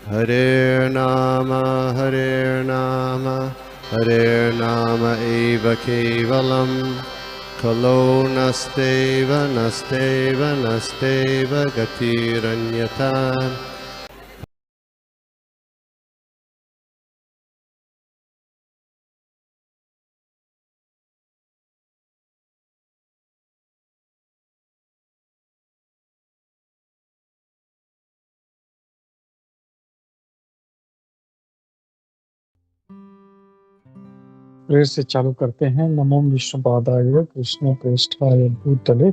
Hare Nama, Hare Nama eva kevalam, Kalo nasteva, nasteva, nasteva gatiranyata. Prayer से चालू करते हैं। नमो विष्णुपादाय कृष्ण प्रेष्ठाय भूतले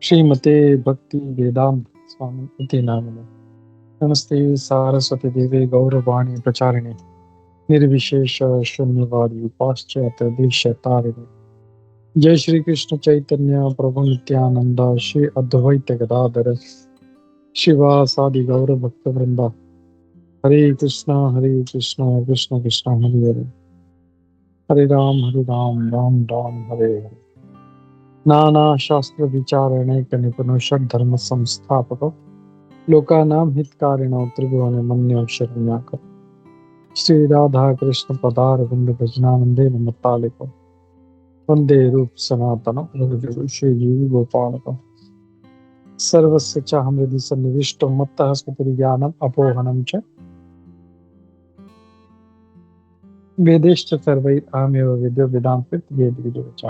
श्रीमते भक्ति वेदांत स्वामी इति नामिने। नमस्ते सारस्वती देवे गौरवाणी प्रचारिणे निर्विशेष शून्यवादी पाश्चात्य देशतारिणे। जय श्री कृष्ण चैतन्य प्रभु नित्यानंद श्री अद्वैत गदाधर शिवासादि गौर भक्त वृंदा। हरे कृष्णा कृष्ण कृष्ण हरे हरे, हरे राम राम राम हरे हरे। नाना शास्त्र विचारणैक निपुनो षड्धर्म संस्थापको लोकानां हितकारिणो त्रिभुवन मन्यो शरण्याको। श्री राधा कृष्ण पदारविंद भजनानंदे नमतालिको वंदे रूप सनातन प्रभु श्री जीव गोपालको। सर्वस्य चाहं हृदि सन्निविष्टो मत्तः स्फुटिज्ञानम् अपोहनं च वेदेश्च सर्वैरहमेव विद्यो वेदांत वेद विदुरचा।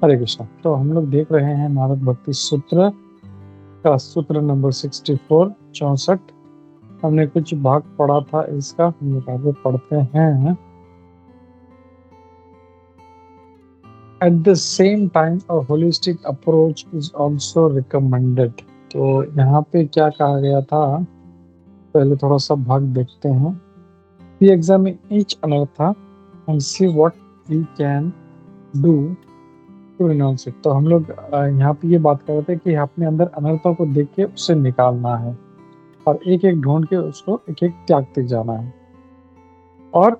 हरे कृष्ण। तो हम लोग देख रहे हैं नारद भक्ति सूत्र का सूत्र नंबर 64 हमने कुछ भाग पढ़ा था इसका, हम लोग आगे पढ़ते हैं। At the same time, a holistic approach is also recommended. तो यहाँ पे क्या कहा गया था, पहले थोड़ा सा भाग देखते हैं। We examine each anartha and see what we can do to renounce it. तो हम लोग यहाँ पे ये बात कर रहे थे कि अपने अंदर अनर्थों को देख के उसे निकालना है और एक एक ढूंढ के उसको एक एक त्यागते जाना है। और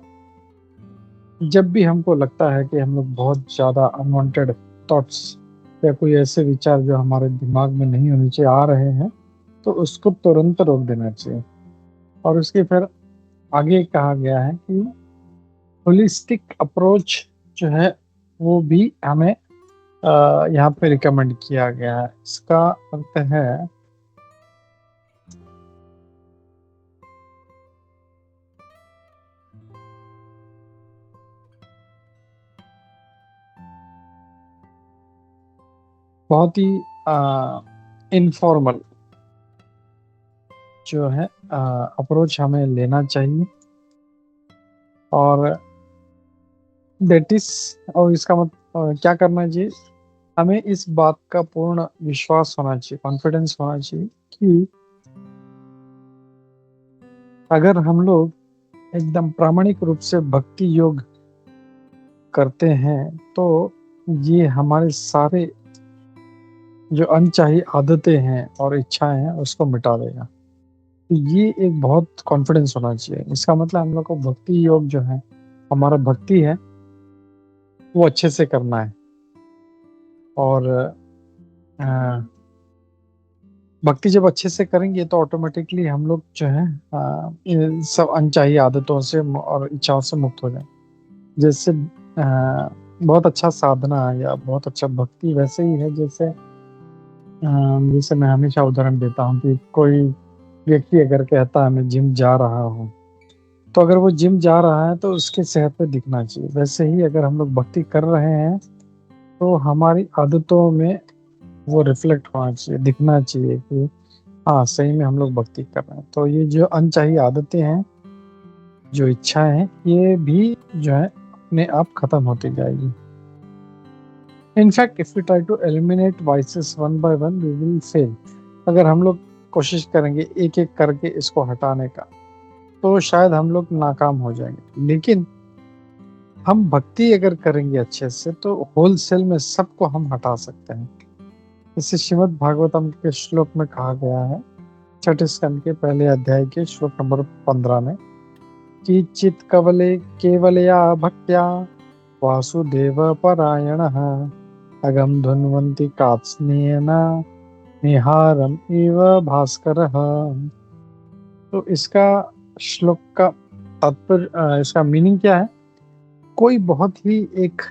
जब भी हमको लगता है कि हम लोग बहुत ज़्यादा अनवांटेड थॉट्स या कोई ऐसे विचार जो हमारे दिमाग में नहीं होने चाहिए आ रहे हैं, तो उसको तुरंत रोक देना चाहिए। और उसके फिर आगे कहा गया है कि होलिस्टिक अप्रोच जो है वो भी हमें यहाँ पे रिकमेंड किया गया है। इसका अर्थ है बहुत ही इनफॉर्मल जो है अप्रोच हमें लेना चाहिए। और दैट इज, और इसका मतलब क्या करना चाहिए, हमें इस बात का पूर्ण विश्वास होना चाहिए, कॉन्फिडेंस होना चाहिए कि अगर हम लोग एकदम प्रामाणिक रूप से भक्ति योग करते हैं तो ये हमारे सारे जो अनचाही आदतें हैं और इच्छाएं हैं उसको मिटा देगा। तो ये एक बहुत कॉन्फिडेंस होना चाहिए। इसका मतलब हम लोग को भक्ति योग जो है, हमारा भक्ति है, वो अच्छे से करना है। और भक्ति जब अच्छे से करेंगे तो ऑटोमेटिकली हम लोग जो है इन सब अनचाही आदतों से और इच्छाओं से मुक्त हो जाए। जैसे बहुत अच्छा साधना या बहुत अच्छा भक्ति वैसे ही है जैसे जैसे मैं हमेशा उदाहरण देता हूँ कि कोई व्यक्ति अगर कहता है मैं जिम जा रहा हूँ, तो अगर वो जिम जा रहा है तो उसके सेहत पे दिखना चाहिए। वैसे ही अगर हम लोग भक्ति कर रहे हैं तो हमारी आदतों में वो रिफ्लेक्ट होना चाहिए, दिखना चाहिए कि हाँ सही में हम लोग भक्ति कर रहे हैं। तो ये जो अनचाही आदतें हैं, जो इच्छाएं हैं, ये भी जो है अपने आप खत्म होती जाएगी। In fact if we try to eliminate vices one by one we will fail. अगर हम लोग कोशिश करेंगे एक एक करके इसको हटाने का तो शायद हम लोग नाकाम हो जाएंगे। लेकिन हम भक्ति अगर करेंगे अच्छे से तो होलसेल में सबको हम हटा सकते हैं। इसे श्रीमद् भागवतम के श्लोक में कहा गया है, छठे स्कंद के पहले अध्याय के श्लोक नंबर 15 में, कि चित कवले केवलया भक्त्या वासुदेव परायणः अगम धुन्वन्ति कात्स्नेन निहारम इव भास्करः। तो इसका श्लोक का तात्पर्य, इसका मीनिंग क्या है? कोई बहुत ही एक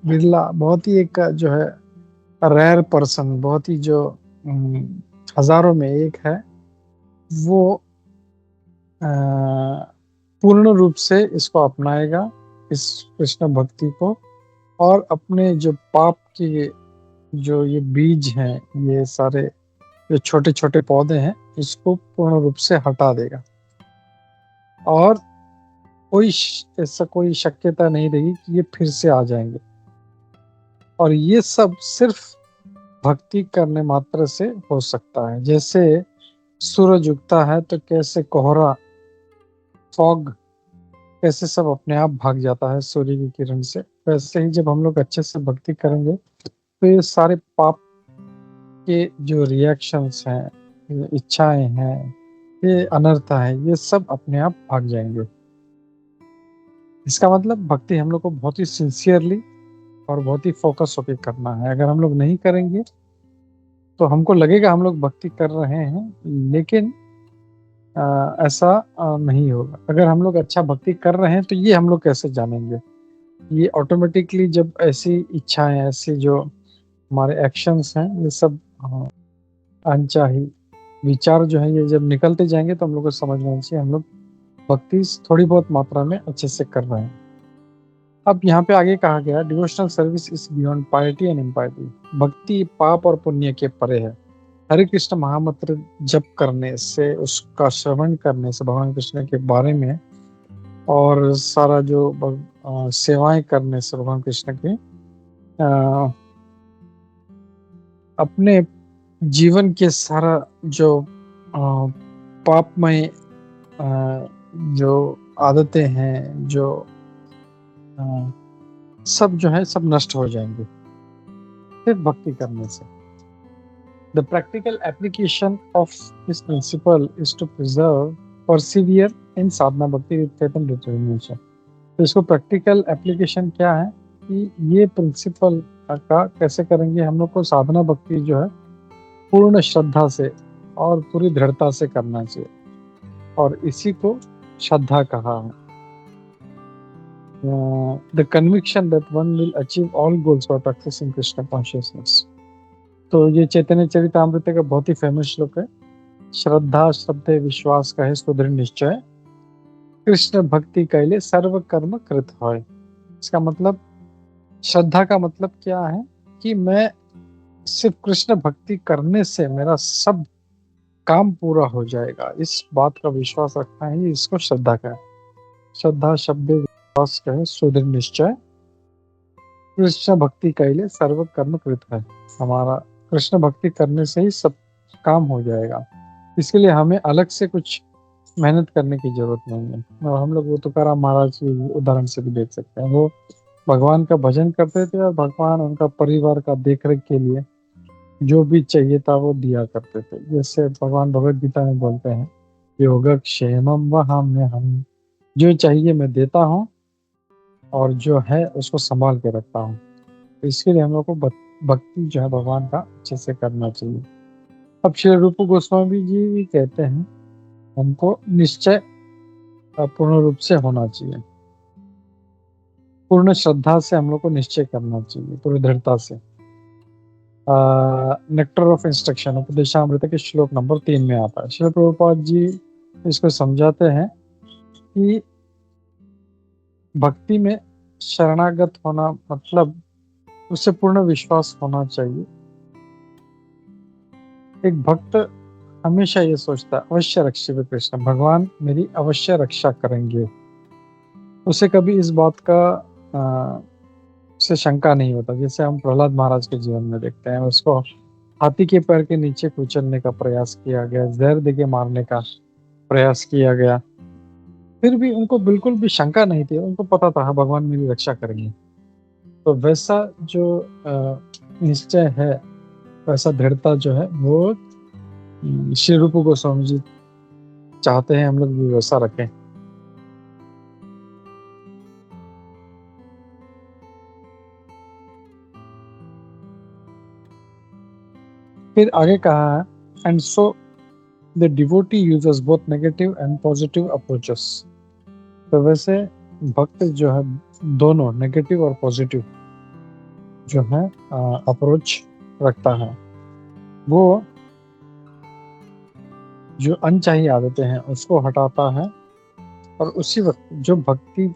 बिरला, बहुत ही एक जो है रेयर पर्सन, बहुत ही जो हजारों में एक है, वो अ, पूर्ण रूप से इसको अपनाएगा, इस कृष्ण भक्ति को, और अपने जो पाप के जो ये बीज हैं, ये सारे जो छोटे छोटे पौधे हैं, इसको पूर्ण रूप से हटा देगा। और ऐसा कोई शक्यता नहीं रही कि ये फिर से आ जाएंगे। और ये सब सिर्फ भक्ति करने मात्र से हो सकता है। जैसे सूरज उगता है तो कैसे कोहरा, फॉग, कैसे सब अपने आप भाग जाता है सूर्य की किरण से, वैसे ही जब हम लोग अच्छे से भक्ति करेंगे तो ये सारे पाप के जो रिएक्शंस हैं, ये इच्छाएं हैं, ये अनर्थ है, ये सब अपने आप भाग जाएंगे। इसका मतलब भक्ति हम लोग को बहुत ही सिंसियरली और बहुत ही फोकस होकर करना है। अगर हम लोग नहीं करेंगे तो हमको लगेगा हम लोग भक्ति कर रहे हैं, लेकिन ऐसा नहीं होगा। अगर हम लोग अच्छा भक्ति कर रहे हैं तो ये हम लोग कैसे जानेंगे? ये ऑटोमेटिकली जब ऐसी इच्छाएं, ऐसी जो हमारे एक्शंस हैं, ये सब अनचाही विचार जो है, ये जब निकलते जाएंगे तो हम लोग को समझ में आना चाहिए हम लोग भक्ति थोड़ी बहुत मात्रा में अच्छे से कर रहे हैं। अब यहाँ पे आगे कहा गया, devotional service is beyond piety and impiety. भक्ति पाप और पुण्य के परे है। हरे कृष्ण महामंत्र जप करने से, उसका श्रवण करने से, भगवान कृष्ण के बारे में, और सारा जो सेवाएं करने से भगवान कृष्ण के, अपने जीवन के सारा जो पापमय जो आदतें हैं, जो सब जो है सब नष्ट हो जाएंगे सिर्फ भक्ति करने से। The practical application of this principle is to preserve persevere in sadhana bhakti with faith and determination. तो इसको प्रैक्टिकल एप्लीकेशन क्या है कि ये प्रिंसिपल का कैसे करेंगे? हम लोग को साधना भक्ति जो है पूर्ण श्रद्धा से और पूरी दृढ़ता से करना चाहिए, और इसी को श्रद्धा कहा है। The conviction that one will achieve all goals by practicing Krishna consciousness। तो ये चैतन्य चरितामृत का बहुत ही फेमस श्लोक है। श्रद्धा श्रद्धे विश्वास का है सुदृढ़ निश्चय, कृष्ण भक्ति कैले सर्व कर्म कृत होय। इसका मतलब, श्रद्धा का मतलब क्या है कि मैं सिर्फ कृष्ण भक्ति करने से मेरा सब काम पूरा हो जाएगा, इस बात का विश्वास रखना है, इसको श्रद्धा का है। श्रद्धा शब्द विश्वास का है सुदृढ़ निश्चय, कृष्ण भक्ति कैले सर्व कर्म कृत है। हमारा कृष्ण भक्ति करने से ही सब काम हो जाएगा, इसके लिए हमें अलग से कुछ मेहनत करने की जरूरत नहीं है। और हम लोग वो तुकाराम महाराज की उदाहरण से भी देख सकते हैं। वो भगवान का भजन करते थे और भगवान उनका परिवार का देखरेख के लिए जो भी चाहिए था वो दिया करते थे। जैसे भगवान भगवत गीता में बोलते हैं, योगक्षेमम वहाम्यहम्, जो चाहिए मैं देता हूँ और जो है उसको संभाल के रखता हूँ। तो इसके लिए हम लोग को भक्ति जो है भगवान का अच्छे से करना चाहिए। अब श्री रूप गोस्वामी जी भी कहते हैं हमको निश्चय पूर्ण रूप से होना चाहिए, पूर्ण श्रद्धा से हम लोग को निश्चय करना चाहिए, पूरी दृढ़ता से। नेक्टर ऑफ इंस्ट्रक्शन उपदेशामृत के श्लोक नंबर 3 में आता है। श्री प्रभुपाद जी इसको समझाते हैं कि भक्ति में शरणागत होना मतलब उससे पूर्ण विश्वास होना चाहिए। एक भक्त हमेशा ये सोचता है, अवश्य रक्षित कृष्ण, भगवान मेरी अवश्य रक्षा करेंगे। उसे कभी इस बात का से शंका नहीं होता। जैसे हम प्रहलाद महाराज के जीवन में देखते हैं, उसको हाथी के पैर के नीचे कुचलने का प्रयास किया गया, जहर देके मारने का प्रयास किया गया, फिर भी उनको बिल्कुल भी शंका नहीं थी। उनको पता था हाँ, भगवान मेरी रक्षा करेंगे। तो वैसा जो निश्चय है, वैसा दृढ़ता जो है वो श्री रूप गोस्वामी जी चाहते हैं हम लोग भी वैसा रखें। फिर आगे कहा है, and so the devotee uses both negative and positive approaches. तो वैसे भक्त जो है दोनों नेगेटिव और पॉजिटिव जो है अप्रोच रखता है। वो जो अनचाही आदतें हैं उसको हटाता है, और उसी वक्त जो भक्ति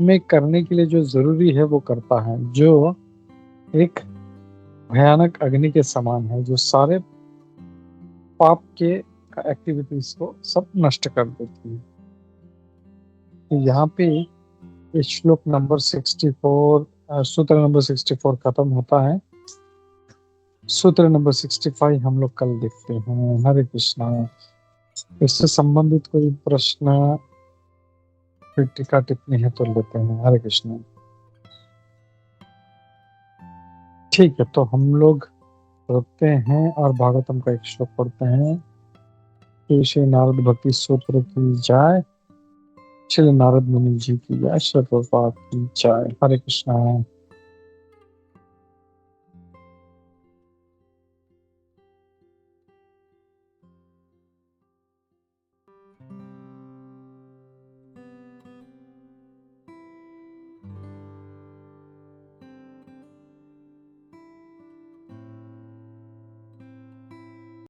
में करने के लिए जो जरूरी है वो करता है, जो एक भयानक अग्नि के समान है, जो सारे पाप के एक्टिविटीज को सब नष्ट कर देती है। तो यहाँ पे ये श्लोक नंबर 64, सूत्र नंबर 64 खत्म होता है। सूत्र नंबर 65 हम लोग कल देखते हैं। हरे कृष्णा। इससे संबंधित कोई प्रश्न फिर टीका टिप्पणी है तो लेते हैं। हरे कृष्णा। ठीक है, तो हम लोग रुकते हैं और भागवतम का एक श्लोक पढ़ते हैं। श्री नारद भक्ति सूत्र की जय। श्री नारद मुनि जी की जय। श्री प्रभुपाद की जय। हरे कृष्णा।